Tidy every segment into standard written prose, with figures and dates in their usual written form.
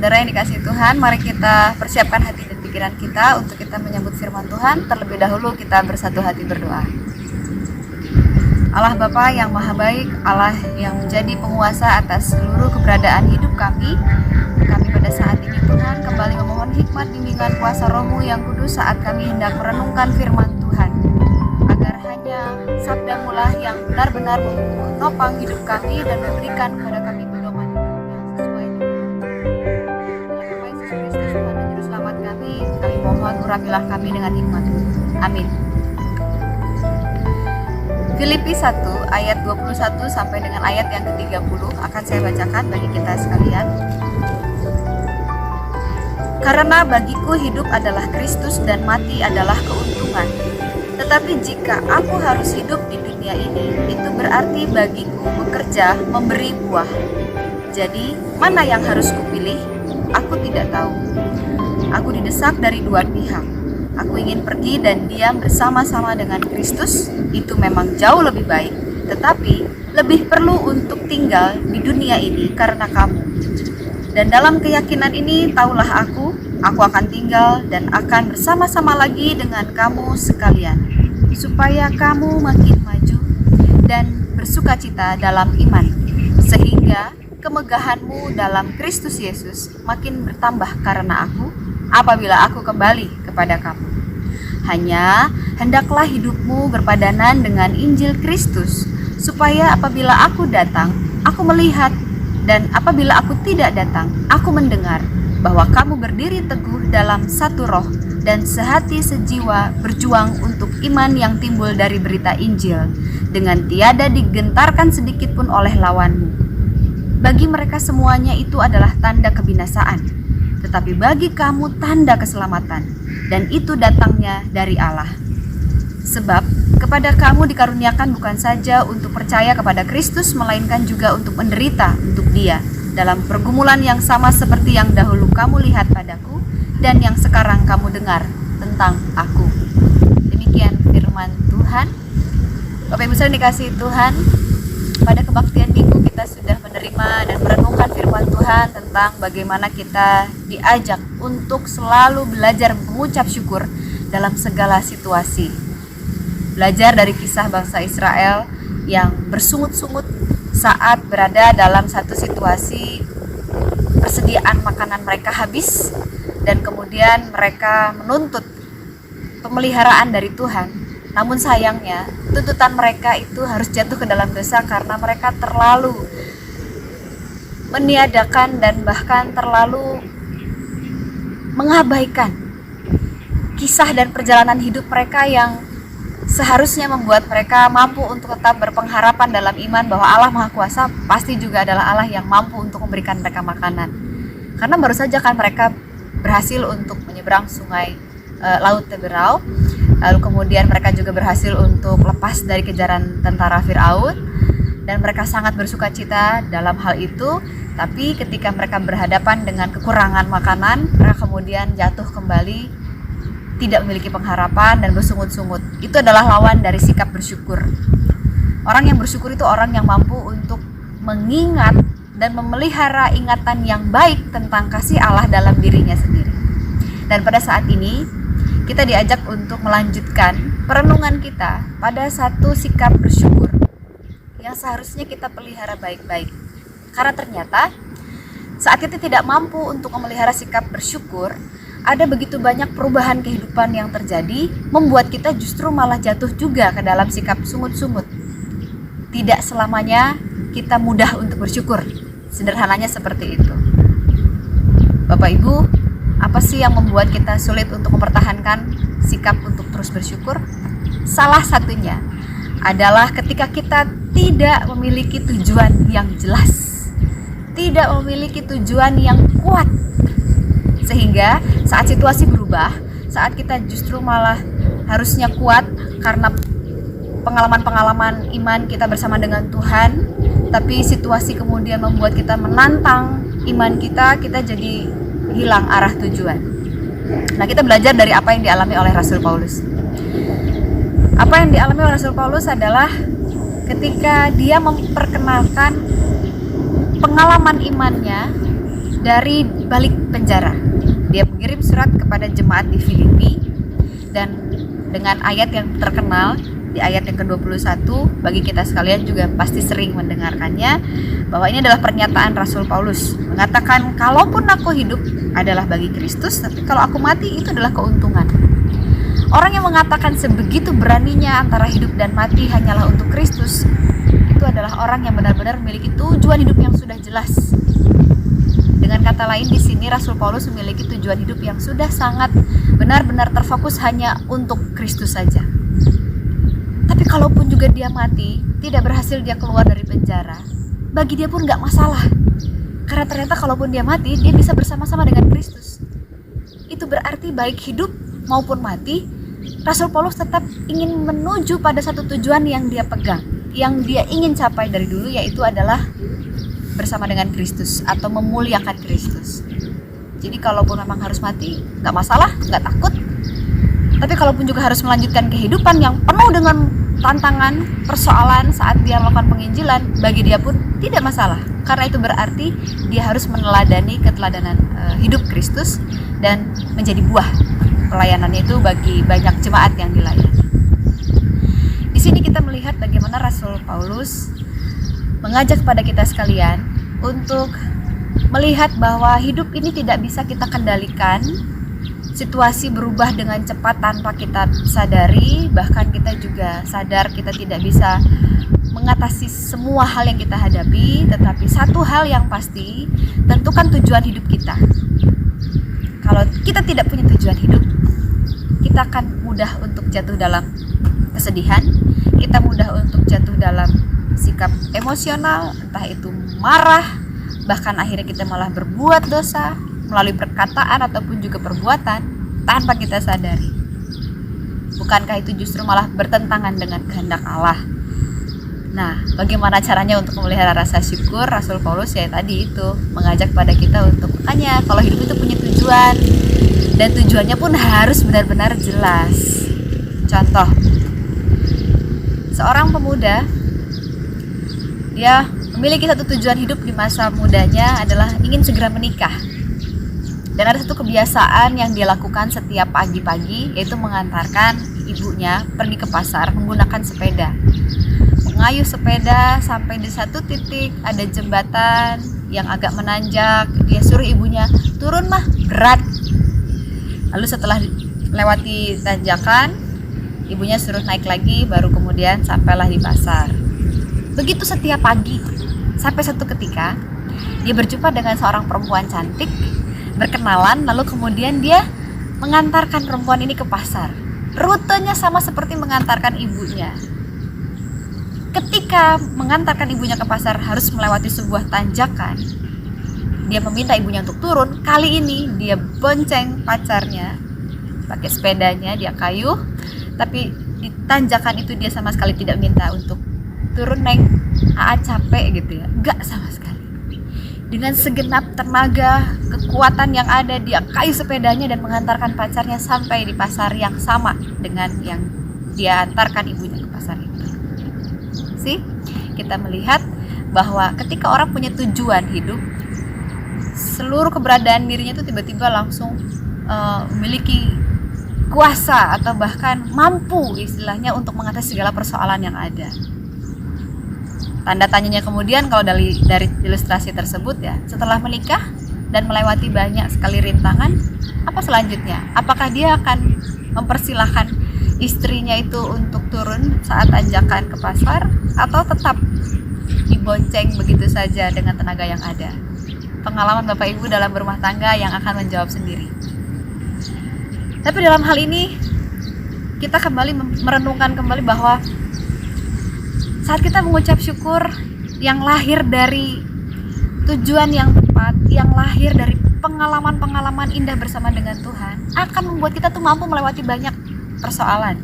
Saudara yang dikasihi Tuhan, mari kita persiapkan hati dan pikiran kita untuk kita menyambut firman Tuhan. Terlebih dahulu kita bersatu hati berdoa. Allah Bapa yang Maha Baik, Allah yang menjadi penguasa atas seluruh keberadaan hidup kami pada saat ini Tuhan kembali memohon hikmat bimbingan kuasa Roh-Mu yang kudus saat kami hendak merenungkan firman Tuhan, agar hanya sabda-Mu lah yang benar-benar menopang hidup kami dan memberikan kepada kami pedoman yang sesuai dengan nama Yesus Kristus Tuhan dan Juru Selamat kami mohon urapilah kami dengan hikmat. Amin. Filipi 1 ayat 21 sampai dengan ayat yang ke-30 akan saya bacakan bagi kita sekalian. Karena bagiku hidup adalah Kristus dan mati adalah keuntungan. Tetapi jika aku harus hidup di dunia ini, itu berarti bagiku bekerja memberi buah. Jadi, mana yang harus kupilih? Aku tidak tahu. Aku didesak dari dua pihak. Aku ingin pergi dan diam bersama-sama dengan Kristus, itu memang jauh lebih baik. Tetapi, lebih perlu untuk tinggal di dunia ini karena kamu. Dan dalam keyakinan ini, taulah aku akan tinggal dan akan bersama-sama lagi dengan kamu sekalian, supaya kamu makin maju dan bersukacita dalam iman, sehingga kemegahanmu dalam Kristus Yesus makin bertambah karena aku, apabila aku kembali kepada kamu. Hanya hendaklah hidupmu berpadanan dengan Injil Kristus, supaya apabila aku datang, aku melihat, dan apabila aku tidak datang, aku mendengar bahwa kamu berdiri teguh dalam satu roh dan sehati sejiwa berjuang untuk iman yang timbul dari berita Injil, dengan tiada digentarkan sedikit pun oleh lawanmu. Bagi mereka semuanya itu adalah tanda kebinasaan, tetapi bagi kamu tanda keselamatan, dan itu datangnya dari Allah. Sebab kepada kamu dikaruniakan bukan saja untuk percaya kepada Kristus, melainkan juga untuk menderita untuk Dia dalam pergumulan yang sama seperti yang dahulu kamu lihat padaku dan yang sekarang kamu dengar tentang aku. Demikian firman Tuhan. Bapak Ibu saudara dikasihi Tuhan, pada kebaktian minggu kita sudah menerima dan merenungkan firman Tuhan tentang bagaimana kita diajak untuk selalu belajar mengucap syukur dalam segala situasi. Belajar dari kisah bangsa Israel yang bersungut-sungut saat berada dalam satu situasi persediaan makanan mereka habis, dan kemudian mereka menuntut pemeliharaan dari Tuhan. Namun sayangnya tuntutan mereka itu harus jatuh ke dalam dosa karena mereka terlalu meniadakan dan bahkan terlalu mengabaikan kisah dan perjalanan hidup mereka yang seharusnya membuat mereka mampu untuk tetap berpengharapan dalam iman bahwa Allah Maha Kuasa pasti juga adalah Allah yang mampu untuk memberikan mereka makanan. Karena baru saja kan mereka berhasil untuk menyeberang sungai Laut Teberau, lalu kemudian mereka juga berhasil untuk lepas dari kejaran tentara Firaun, dan mereka sangat bersukacita dalam hal itu. Tapi ketika mereka berhadapan dengan kekurangan makanan, mereka kemudian jatuh kembali, tidak memiliki pengharapan dan bersungut-sungut. Itu adalah lawan dari sikap bersyukur. Orang yang bersyukur itu orang yang mampu untuk mengingat dan memelihara ingatan yang baik tentang kasih Allah dalam dirinya sendiri. Dan pada saat ini kita diajak untuk melanjutkan perenungan kita pada satu sikap bersyukur yang seharusnya kita pelihara baik-baik. Karena ternyata saat kita tidak mampu untuk memelihara sikap bersyukur, ada begitu banyak perubahan kehidupan yang terjadi, membuat kita justru malah jatuh juga ke dalam sikap sungut-sungut. Tidak selamanya kita mudah untuk bersyukur. Sederhananya seperti itu. Bapak Ibu, apa sih yang membuat kita sulit untuk mempertahankan sikap untuk terus bersyukur? Salah satunya adalah ketika kita tidak memiliki tujuan yang jelas, tidak memiliki tujuan yang kuat, sehingga saat situasi berubah, saat kita justru malah harusnya kuat karena pengalaman-pengalaman iman kita bersama dengan Tuhan, tapi situasi kemudian membuat kita menantang iman kita jadi hilang arah tujuan. Nah, kita belajar dari apa yang dialami oleh Rasul Paulus. Apa yang dialami oleh Rasul Paulus adalah ketika dia memperkenalkan pengalaman imannya dari balik penjara. Dia mengirim surat kepada jemaat di Filipi, dan dengan ayat yang terkenal di ayat yang ke-21, bagi kita sekalian juga pasti sering mendengarkannya, bahwa ini adalah pernyataan Rasul Paulus mengatakan, kalaupun aku hidup adalah bagi Kristus, tapi kalau aku mati itu adalah keuntungan. Orang yang mengatakan sebegitu beraninya antara hidup dan mati hanyalah untuk Kristus, itu adalah orang yang benar-benar memiliki tujuan hidup yang sudah jelas. Dengan kata lain, di sini Rasul Paulus memiliki tujuan hidup yang sudah sangat benar-benar terfokus hanya untuk Kristus saja. Tapi kalaupun juga dia mati, tidak berhasil dia keluar dari penjara, bagi dia pun nggak masalah. Karena ternyata kalaupun dia mati, dia bisa bersama-sama dengan Kristus. Itu berarti baik hidup maupun mati, Rasul Paulus tetap ingin menuju pada satu tujuan yang dia pegang, yang dia ingin capai dari dulu, yaitu adalah bersama dengan Kristus atau memuliakan Kristus. Jadi kalaupun memang harus mati, nggak masalah, nggak takut. Tapi kalaupun juga harus melanjutkan kehidupan yang penuh dengan tantangan, persoalan saat dia melakukan penginjilan, bagi dia pun tidak masalah. Karena itu berarti dia harus meneladani keteladanan hidup Kristus dan menjadi buah pelayanannya itu bagi banyak jemaat yang dilayani. Di sini kita melihat bagaimana Rasul Paulus mengajak kepada kita sekalian untuk melihat bahwa hidup ini tidak bisa kita kendalikan. Situasi berubah dengan cepat tanpa kita sadari, bahkan kita juga sadar kita tidak bisa mengatasi semua hal yang kita hadapi. Tetapi satu hal yang pasti, tentukan tujuan hidup kita. Kalau kita tidak punya tujuan hidup, kita akan mudah untuk jatuh dalam kesedihan, kita mudah untuk jatuh dalam sikap emosional, entah itu marah, bahkan akhirnya kita malah berbuat dosa melalui perkataan ataupun juga perbuatan tanpa kita sadari. Bukankah itu justru malah bertentangan dengan kehendak Allah? Nah, bagaimana caranya untuk memelihara rasa syukur? Rasul Paulus ya tadi itu mengajak pada kita untuk, makanya kalau hidup itu punya tujuan, dan tujuannya pun harus benar-benar jelas. Contoh, seorang pemuda, dia memiliki satu tujuan hidup di masa mudanya adalah ingin segera menikah. Dan ada satu kebiasaan yang dia lakukan setiap pagi-pagi, yaitu mengantarkan ibunya pergi ke pasar menggunakan sepeda. Mengayuh sepeda sampai di satu titik ada jembatan yang agak menanjak, dia suruh ibunya, turun mah, berat. Lalu setelah lewati tanjakan, ibunya suruh naik lagi, baru kemudian sampailah di pasar. Begitu setiap pagi, sampai satu ketika dia berjumpa dengan seorang perempuan cantik, berkenalan, lalu kemudian dia mengantarkan perempuan ini ke pasar. Rutenya sama seperti mengantarkan ibunya. Ketika mengantarkan ibunya ke pasar harus melewati sebuah tanjakan, dia meminta ibunya untuk turun. Kali ini dia bonceng pacarnya, pakai sepedanya, dia kayuh, tapi di tanjakan itu dia sama sekali tidak minta untuk turun, neng, capek gitu ya, enggak sama sekali. Dengan segenap tenaga, kekuatan yang ada, dia kayuh sepedanya dan mengantarkan pacarnya sampai di pasar yang sama dengan yang dia antarkan ibunya ke pasar itu. Kita melihat bahwa ketika orang punya tujuan hidup, seluruh keberadaan dirinya itu tiba-tiba langsung memiliki kuasa atau bahkan mampu istilahnya untuk mengatasi segala persoalan yang ada. Tanda tanyanya kemudian kalau dari ilustrasi tersebut ya, setelah menikah dan melewati banyak sekali rintangan, apa selanjutnya? Apakah dia akan mempersilahkan istrinya itu untuk turun saat tanjakan ke pasar, atau tetap dibonceng begitu saja dengan tenaga yang ada? Pengalaman Bapak Ibu dalam berumah tangga yang akan menjawab sendiri. Tapi dalam hal ini kita kembali merenungkan kembali bahwa saat kita mengucap syukur yang lahir dari tujuan yang tepat, yang lahir dari pengalaman-pengalaman indah bersama dengan Tuhan, akan membuat kita tuh mampu melewati banyak persoalan.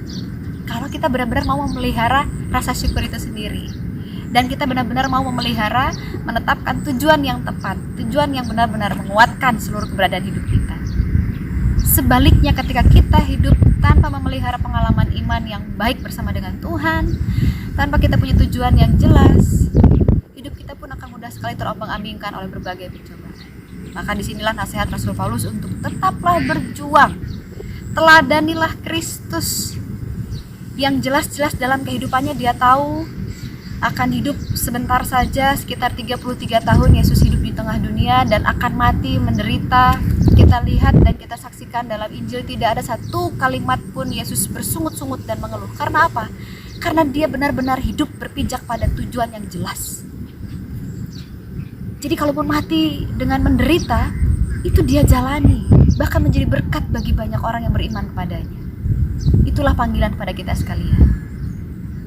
Kalau kita benar-benar mau memelihara rasa syukur itu sendiri, dan kita benar-benar mau memelihara, menetapkan tujuan yang tepat, tujuan yang benar-benar menguatkan seluruh keberadaan hidup kita. Sebaliknya, ketika kita hidup tanpa memelihara pengalaman iman yang baik bersama dengan Tuhan, tanpa kita punya tujuan yang jelas, hidup kita pun akan mudah sekali terombang-ambingkan oleh berbagai percobaan. Maka disinilah nasihat Rasul Paulus untuk tetaplah berjuang. Teladanilah Kristus yang jelas-jelas dalam kehidupannya dia tahu akan hidup sebentar saja, sekitar 33 tahun Yesus hidup di tengah dunia dan akan mati, menderita. Kita lihat dan kita saksikan dalam Injil tidak ada satu kalimat pun Yesus bersungut-sungut dan mengeluh. Karena apa? Karena dia benar-benar hidup berpijak pada tujuan yang jelas. Jadi kalaupun mati dengan menderita, itu dia jalani, bahkan menjadi berkat bagi banyak orang yang beriman kepadanya. Itulah panggilan kepada kita sekalian.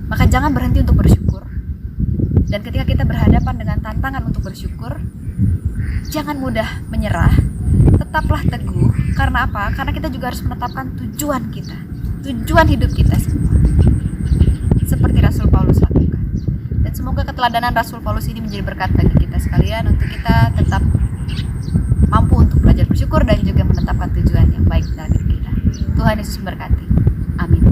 Maka jangan berhenti untuk bersyukur. Dan ketika kita berhadapan dengan tantangan untuk bersyukur, jangan mudah menyerah. Tetaplah teguh. Karena apa? Karena kita juga harus menetapkan tujuan kita, tujuan hidup kita semua, seperti Rasul Paulus lakukan. Dan semoga keteladanan Rasul Paulus ini menjadi berkat bagi kita sekalian, untuk kita tetap mampu untuk belajar bersyukur dan juga menetapkan tujuan yang baik dalam hidup kita. Tuhan Yesus memberkati. Amin.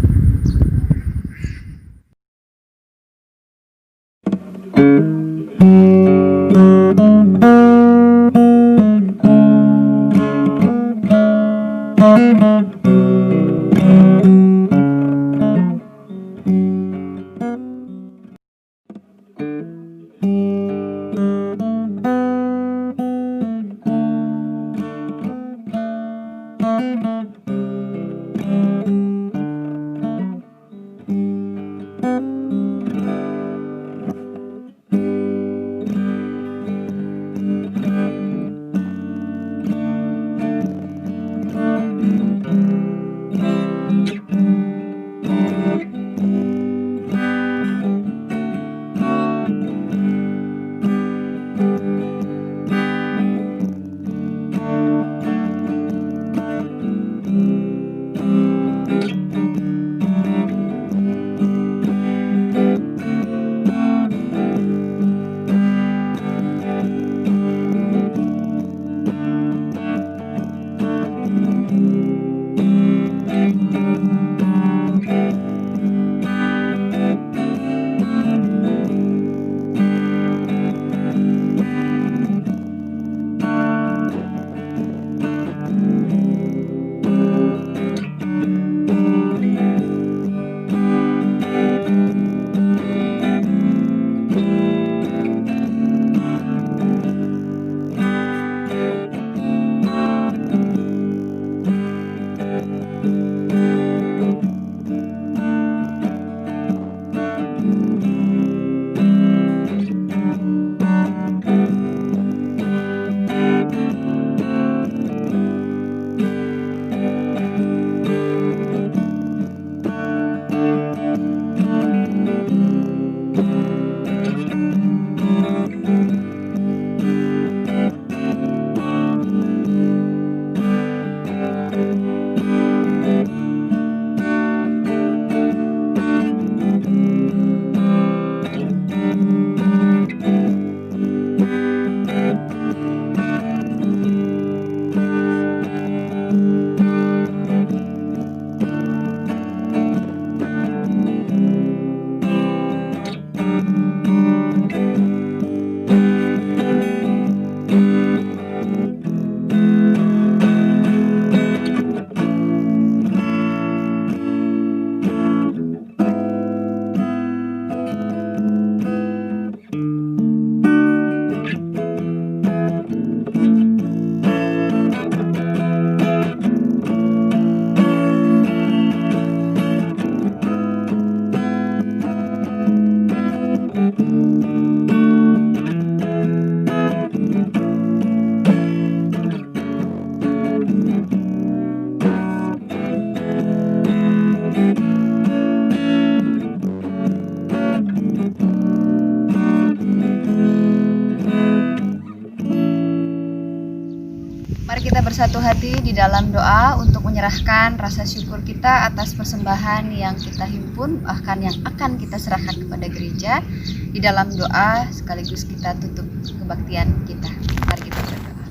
Mari kita bersatu hati di dalam doa untuk menyerahkan rasa syukur kita atas persembahan yang kita himpun, bahkan yang akan kita serahkan kepada gereja. Di dalam doa sekaligus kita tutup kebaktian kita. Mari kita berdoa.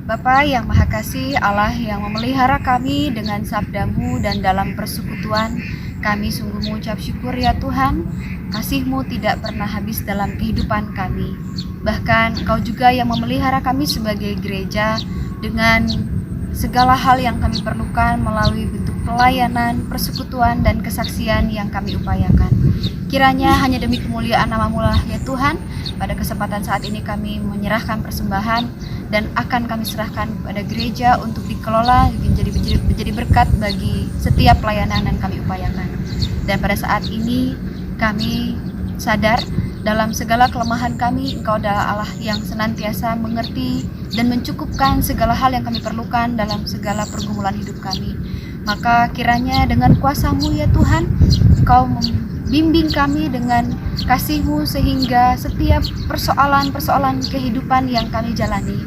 Bapa yang Maha Kasih, Allah yang memelihara kami dengan sabda-Mu dan dalam persekutuan, Kami sungguh mengucap syukur ya Tuhan, kasih-Mu tidak pernah habis dalam kehidupan kami. Bahkan Engkau juga yang memelihara kami sebagai gereja dengan segala hal yang kami perlukan melalui bentuk pelayanan, persekutuan, dan kesaksian yang kami upayakan. Kiranya hanya demi kemuliaan nama-Mu lah ya Tuhan, pada kesempatan saat ini kami menyerahkan persembahan dan akan kami serahkan pada gereja untuk dikelola menjadi berkat bagi setiap pelayanan yang kami upayakan. Dan pada saat ini kami sadar dalam segala kelemahan kami, Engkau adalah Allah yang senantiasa mengerti dan mencukupkan segala hal yang kami perlukan dalam segala pergumulan hidup kami. Maka kiranya dengan kuasa-Mu ya Tuhan, Engkau membimbing kami dengan kasih-Mu sehingga setiap persoalan-persoalan kehidupan yang kami jalani,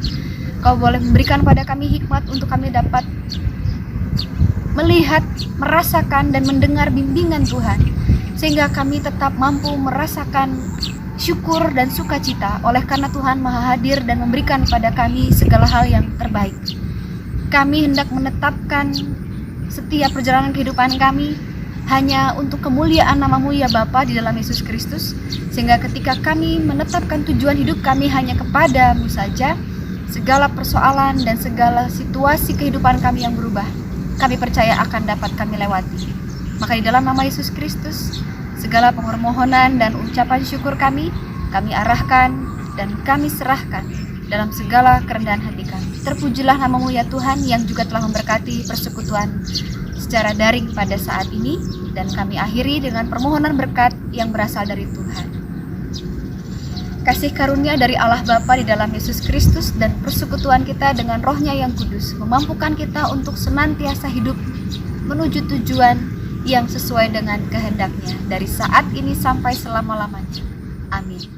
Engkau boleh memberikan pada kami hikmat untuk kami dapat melihat, merasakan, dan mendengar bimbingan Tuhan, sehingga kami tetap mampu merasakan syukur dan sukacita oleh karena Tuhan Maha Hadir dan memberikan kepada kami segala hal yang terbaik. Kami hendak menetapkan setiap perjalanan kehidupan kami hanya untuk kemuliaan nama-Mu ya Bapa di dalam Yesus Kristus, sehingga ketika kami menetapkan tujuan hidup kami hanya kepada-Mu saja, segala persoalan dan segala situasi kehidupan kami yang berubah, kami percaya akan dapat kami lewati. Maka di dalam nama Yesus Kristus, segala permohonan dan ucapan syukur kami arahkan dan kami serahkan dalam segala kerendahan hati kami. Terpujilah nama-Mu ya Tuhan yang juga telah memberkati persekutuan secara daring pada saat ini, dan kami akhiri dengan permohonan berkat yang berasal dari Tuhan. Kasih karunia dari Allah Bapa di dalam Yesus Kristus dan persekutuan kita dengan Roh-Nya yang kudus memampukan kita untuk senantiasa hidup menuju tujuan yang sesuai dengan kehendak-Nya dari saat ini sampai selama-lamanya. Amin.